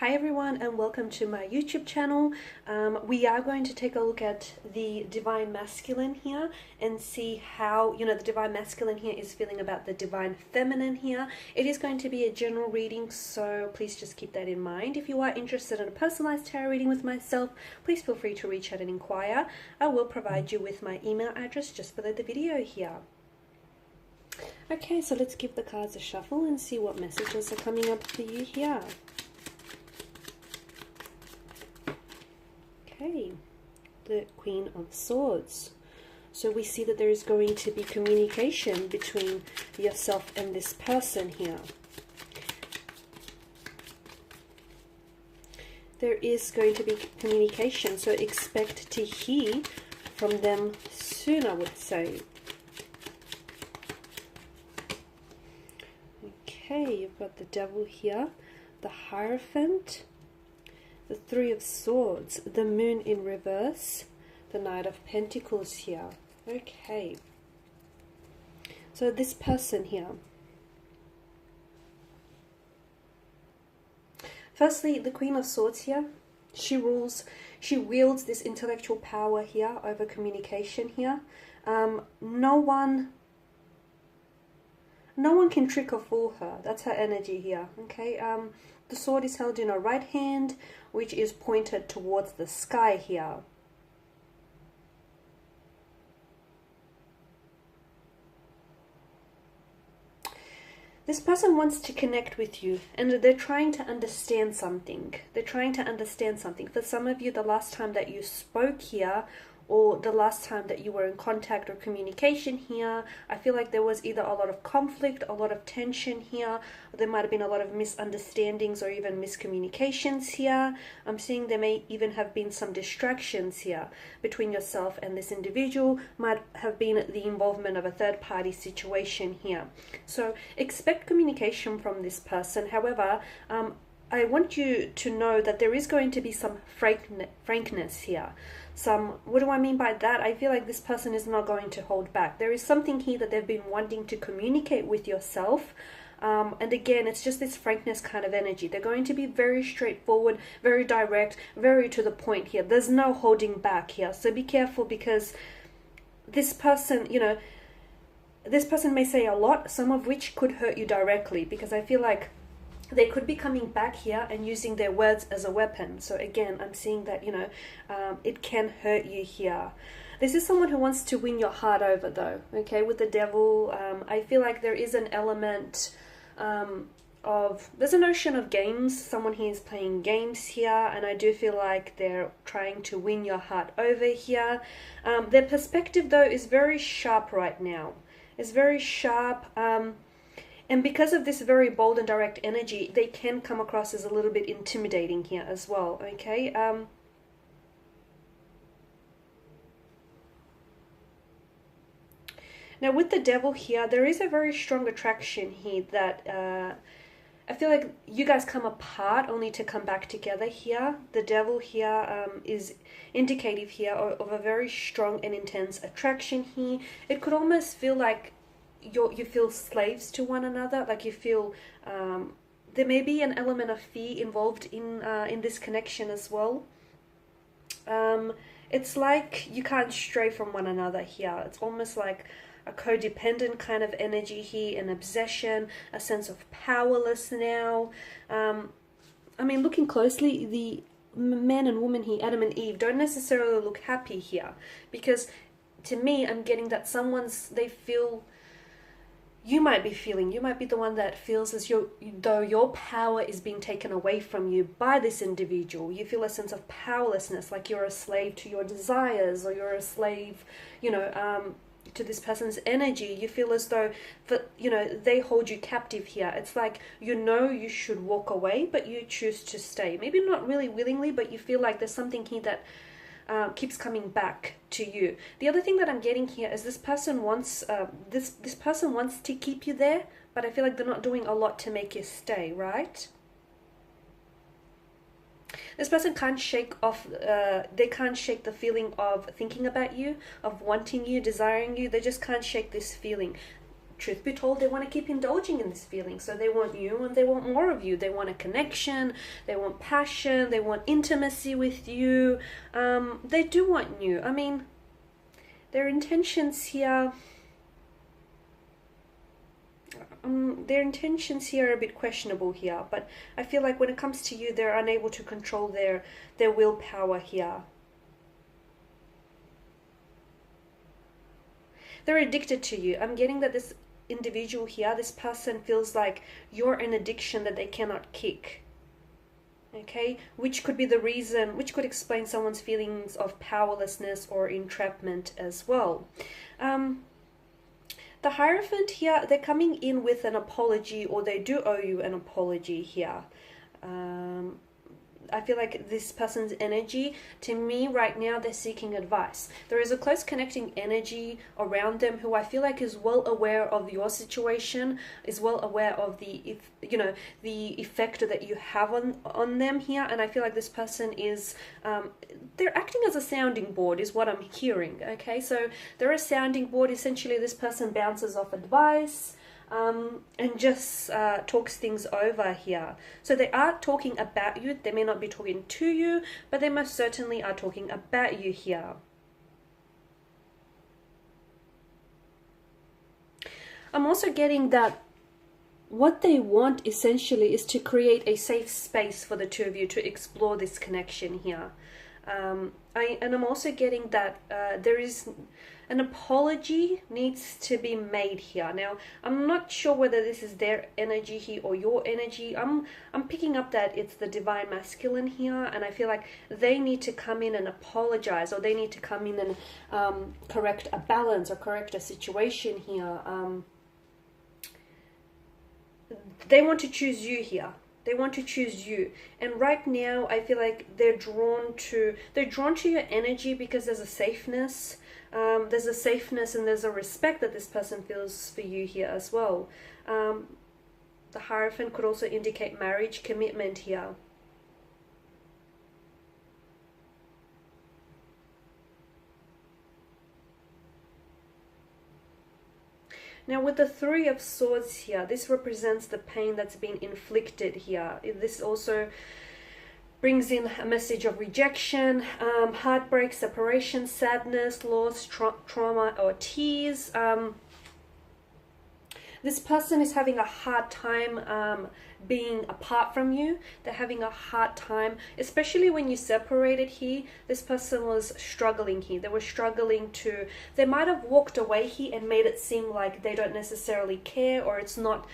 Hi everyone and welcome to my YouTube channel. We are going to take a look at the Divine Masculine here and see how, the Divine Masculine here is feeling about the Divine Feminine here. It is going to be a general reading, so please just keep that in mind. If you are interested in a personalized tarot reading with myself, please feel free to reach out and inquire. I will provide you with my email address just below the video here. Okay, so let's give the cards a shuffle and see what messages are coming up for you here. Okay, the Queen of Swords. So we see that there is going to be communication between yourself and this person here. There is going to be communication, so expect to hear from them soon, I would say. Okay, you've got the Devil here, the Hierophant, the Three of Swords, the Moon in reverse, the Knight of Pentacles here. Okay. So this person here. Firstly, the Queen of Swords here. She wields this intellectual power here over communication here. No one can trick or fool her. That's her energy here. Okay. The sword is held in her right hand, which is pointed towards the sky here. This person wants to connect with you, and they're trying to understand something. They're trying to understand something. For some of you, the last time that you spoke here, or the last time that you were in contact or communication here, I feel like there was either a lot of conflict, a lot of tension here, or there might have been a lot of misunderstandings or even miscommunications here. I'm seeing there may even have been some distractions here between yourself and this individual. Might have been the involvement of a third-party situation here. So expect communication from this person. However, I want you to know that there is going to be some frankness here. What do I mean by that? I feel like this person is not going to hold back. There is something here that they've been wanting to communicate with yourself. And again, it's just this frankness kind of energy. They're going to be very straightforward, very direct, very to the point here. There's no holding back here. So be careful, because this person, this person may say a lot, some of which could hurt you directly, because I feel like they could be coming back here and using their words as a weapon. So again, I'm seeing that, it can hurt you here. This is someone who wants to win your heart over, though. Okay, with the Devil, I feel like there is an element there's a notion of games. Someone here is playing games here, and I do feel like they're trying to win your heart over here. Their perspective, though, is very sharp right now. It's very sharp. And because of this very bold and direct energy, they can come across as a little bit intimidating here as well, okay? Now, with the Devil here, there is a very strong attraction here that I feel like you guys come apart only to come back together here. The Devil here is indicative here of a very strong and intense attraction here. It could almost feel like you feel slaves to one another, like you feel there may be an element of fear involved in this connection as well. It's like you can't stray from one another here. It's almost like a codependent kind of energy here, an obsession, a sense of powerless now. I mean, looking closely, the man and woman here, Adam and Eve, don't necessarily look happy here, because to me, I'm getting that you might be the one that feels as though your power is being taken away from you by this individual. You feel a sense of powerlessness, like you're a slave to your desires, or you're a slave, to this person's energy. You feel as though, they hold you captive here. It's like, you should walk away, but you choose to stay. Maybe not really willingly, but you feel like there's something here that keeps coming back to you. The other thing that I'm getting here is this person wants this person wants to keep you there, but I feel like they're not doing a lot to make you stay, right? This person can't shake off, they can't shake the feeling of thinking about you, of wanting you, desiring you. They just can't shake this feeling. truth be told, they want to keep indulging in this feeling. So they want you and they want more of you. They want a connection, they want passion, they want intimacy with you. They do want you. I mean, their intentions here... their intentions here are a bit questionable here, but I feel like when it comes to you, they're unable to control their willpower here. They're addicted to you. I'm getting that this individual here, this person, feels like you're an addiction that they cannot kick. Okay, which could be the reason, which could explain someone's feelings of powerlessness or entrapment as well. The Hierophant here, they're coming in with an apology, or they do owe you an apology here. I feel like this person's energy, to me right now, they're seeking advice. There is a close connecting energy around them who I feel like is well aware of your situation, is well aware of the, the effect that you have on them here. And I feel like this person is, they're acting as a sounding board is what I'm hearing. Okay, so they're a sounding board. Essentially, this person bounces off advice, and just talks things over here. So they are talking about you. They may not be talking to you, but they most certainly are talking about you here. I'm also getting that what they want essentially is to create a safe space for the two of you to explore this connection here. And I'm also getting that there is an apology needs to be made here. Now, I'm not sure whether this is their energy here or your energy. I'm picking up that it's the divine masculine here, and I feel like they need to come in and apologize, or they need to come in and correct a balance or correct a situation here. They want to choose you here. They want to choose you. And right now, I feel like they're drawn to your energy because there's a safeness. There's a safeness and there's a respect that this person feels for you here as well. The Hierophant could also indicate marriage, commitment here. Now with the Three of Swords here, this represents the pain that's been inflicted here. This also brings in a message of rejection, heartbreak, separation, sadness, loss, trauma, or tears. This person is having a hard time being apart from you. They're having a hard time, especially when you separated here. This person was struggling here. They were struggling to, they might have walked away here and made it seem like they don't necessarily care, or it's not,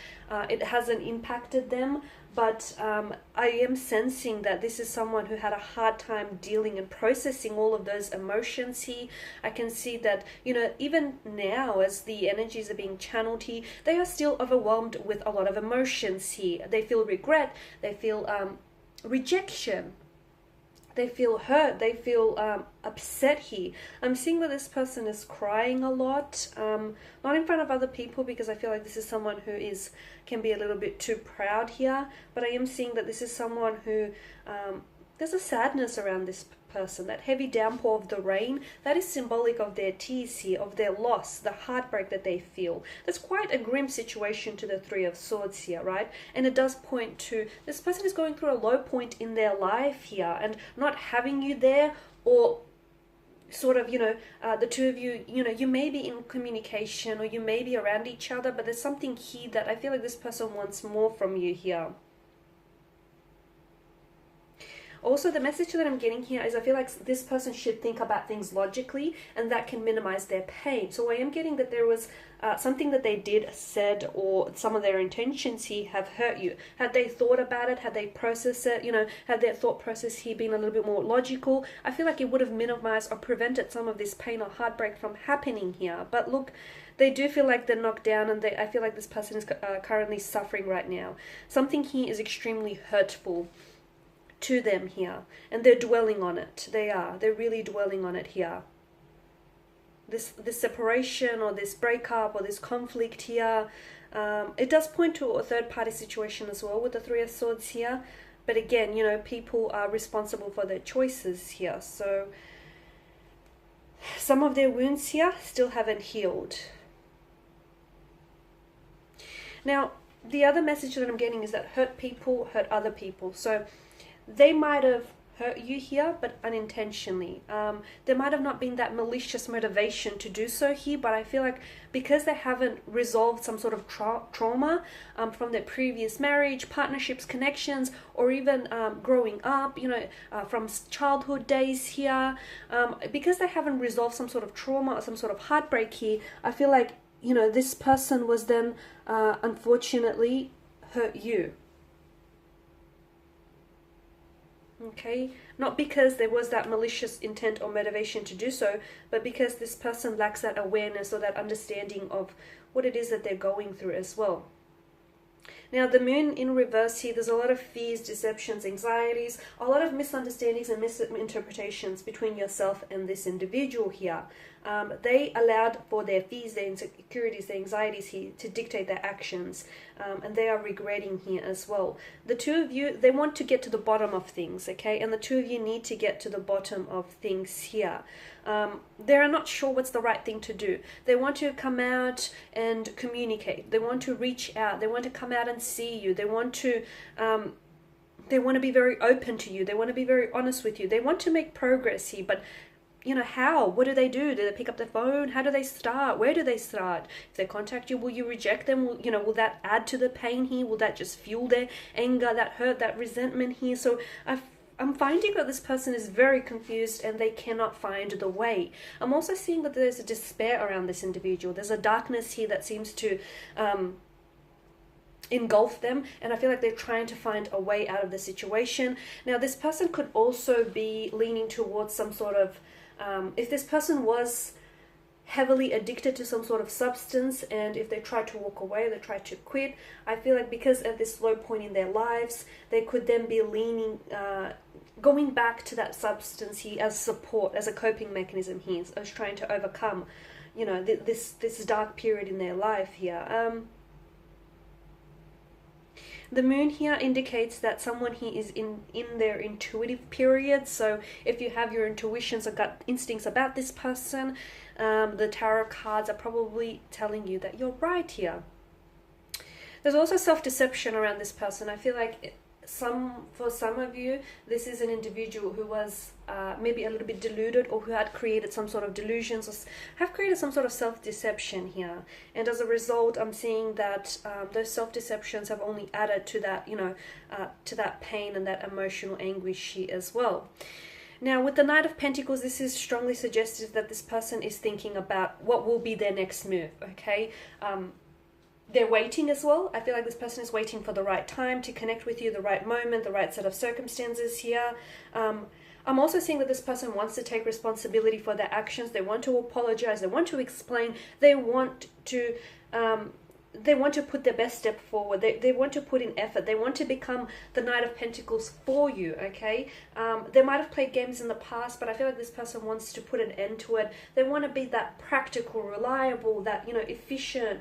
it hasn't impacted them. But I am sensing that this is someone who had a hard time dealing and processing all of those emotions here. I can see that, even now as the energies are being channeled here, they are still overwhelmed with a lot of emotions here. They feel regret, they feel rejection, they feel hurt, they feel upset here. I'm seeing that this person is crying a lot, not in front of other people, because I feel like this is someone who can be a little bit too proud here, but I am seeing that this is someone who, there's a sadness around this person. That heavy downpour of the rain, that is symbolic of their tears here, of their loss, the heartbreak that they feel. That's quite a grim situation to the Three of Swords here, right? And it does point to this person is going through a low point in their life here, and not having you there, or sort of, the two of you, you may be in communication, or you may be around each other, but there's something here that I feel like this person wants more from you here. Also, the message that I'm getting here is I feel like this person should think about things logically, and that can minimize their pain. So I am getting that there was something that they did, said, or some of their intentions here have hurt you. Had they thought about it, had they processed it, had their thought process here been a little bit more logical, I feel like it would have minimized or prevented some of this pain or heartbreak from happening here. But look, they do feel like they're knocked down, and I feel like this person is currently suffering right now. Something here is extremely hurtful to them here, and they're dwelling on it. They're really dwelling on it here. This separation, or this breakup, or this conflict here, it does point to a third party situation as well with the Three of Swords here. But again, people are responsible for their choices here. So some of their wounds here still haven't healed. Now, the other message that I'm getting is that hurt people hurt other people. So they might have hurt you here, but unintentionally. There might have not been that malicious motivation to do so here, but I feel like because they haven't resolved some sort of trauma from their previous marriage, partnerships, connections, or even growing up, from childhood days here, because they haven't resolved some sort of trauma or some sort of heartbreak here, I feel like, this person was then unfortunately hurt you. Okay, not because there was that malicious intent or motivation to do so, but because this person lacks that awareness or that understanding of what it is that they're going through as well. Now, the moon in reverse here, there's a lot of fears, deceptions, anxieties, a lot of misunderstandings and misinterpretations between yourself and this individual here. They allowed for their fears, their insecurities, their anxieties here to dictate their actions, and they are regretting here as well. The two of you, they want to get to the bottom of things, okay? And the two of you need to get to the bottom of things here. They are not sure what's the right thing to do. They want to come out and communicate. They want to reach out. They want to come out and see you. They want to be very open to you. They want to be very honest with you. They want to make progress here, but how? What do? Do they pick up the phone? How do they start? Where do they start? If they contact you, will you reject them? Will that add to the pain here? Will that just fuel their anger, that hurt, that resentment here? So I'm finding that this person is very confused and they cannot find the way. I'm also seeing that there's a despair around this individual. There's a darkness here that seems to engulf them, and I feel like they're trying to find a way out of the situation. Now, this person could also be leaning towards some sort of, if this person was heavily addicted to some sort of substance, and if they try to walk away, they try to quit, I feel like because at this low point in their lives, they could then be leaning, going back to that substance here as support, as a coping mechanism here, as trying to overcome, this dark period in their life here. The moon here indicates that someone here is in their intuitive period. So if you have your intuitions or gut instincts about this person, the tarot cards are probably telling you that you're right here. There's also self-deception around this person. I feel like for some of you, this is an individual who was maybe a little bit deluded, or who had created some sort of delusions, or have created some sort of self-deception here. And as a result, I'm seeing that those self-deceptions have only added to that, to that pain and that emotional anguish here as well. Now, with the Knight of Pentacles, this is strongly suggestive that this person is thinking about what will be their next move, okay? They're waiting as well. I feel like this person is waiting for the right time to connect with you, the right moment, the right set of circumstances here. I'm also seeing that this person wants to take responsibility for their actions. They want to apologize. They want to explain. They want to put their best step forward. They want to put in effort. They want to become the Knight of Pentacles for you, okay? They might have played games in the past, but I feel like this person wants to put an end to it. They want to be that practical, reliable, that, efficient,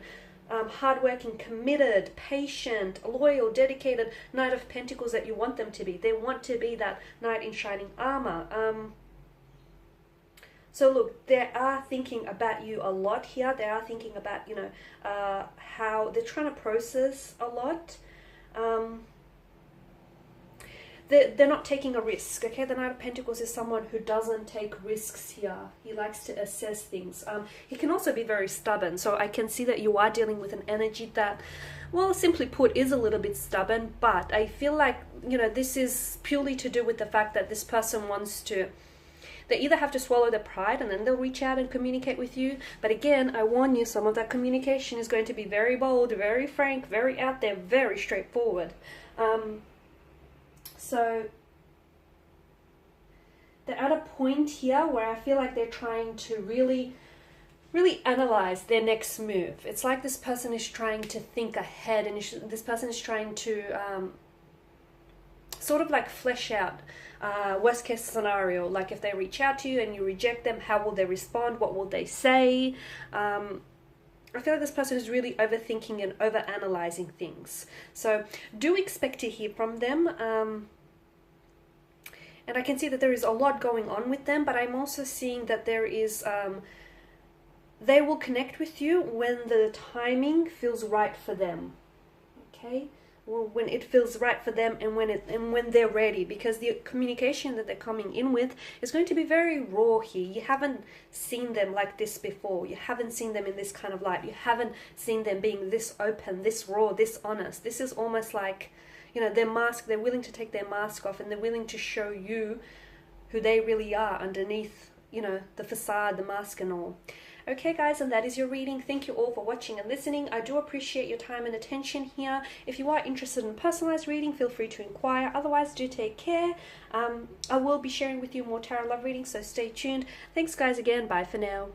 hardworking, committed, patient, loyal, dedicated Knight of Pentacles that you want them to be. They want to be that knight in shining armor. So look, they are thinking about you a lot here. They are thinking about, how they're trying to process a lot. They're not taking a risk, okay? The Knight of Pentacles is someone who doesn't take risks here. He likes to assess things. He can also be very stubborn, so I can see that you are dealing with an energy that, well, simply put, is a little bit stubborn, but I feel like, this is purely to do with the fact that this person wants to, they either have to swallow their pride and then they'll reach out and communicate with you. But again, I warn you, some of that communication is going to be very bold, very frank, very out there, very straightforward. So they're at a point here where I feel like they're trying to really analyze their next move. It's like this person is trying to think ahead, and this person is trying to sort of like flesh out worst case scenario. Like if they reach out to you and you reject them, how will they respond? What will they say? I feel like this person is really overthinking and overanalyzing things. So do expect to hear from them. And I can see that there is a lot going on with them, but I'm also seeing that there is, they will connect with you when the timing feels right for them. okay? When it feels right for them, and when they're ready, because the communication that they're coming in with is going to be very raw here. You haven't seen them like this before. You haven't seen them in this kind of light. You haven't seen them being this open, this raw, this honest. This is almost like, you know, they're willing to take their mask off, and they're willing to show you who they really are underneath, you know, the facade, the mask and all. Okay guys, and that is your reading. Thank you all for watching and listening. I do appreciate your time and attention here. If you are interested in personalized reading, feel free to inquire. Otherwise, do take care. I will be sharing with you more tarot love readings, so stay tuned. Thanks guys again. Bye for now.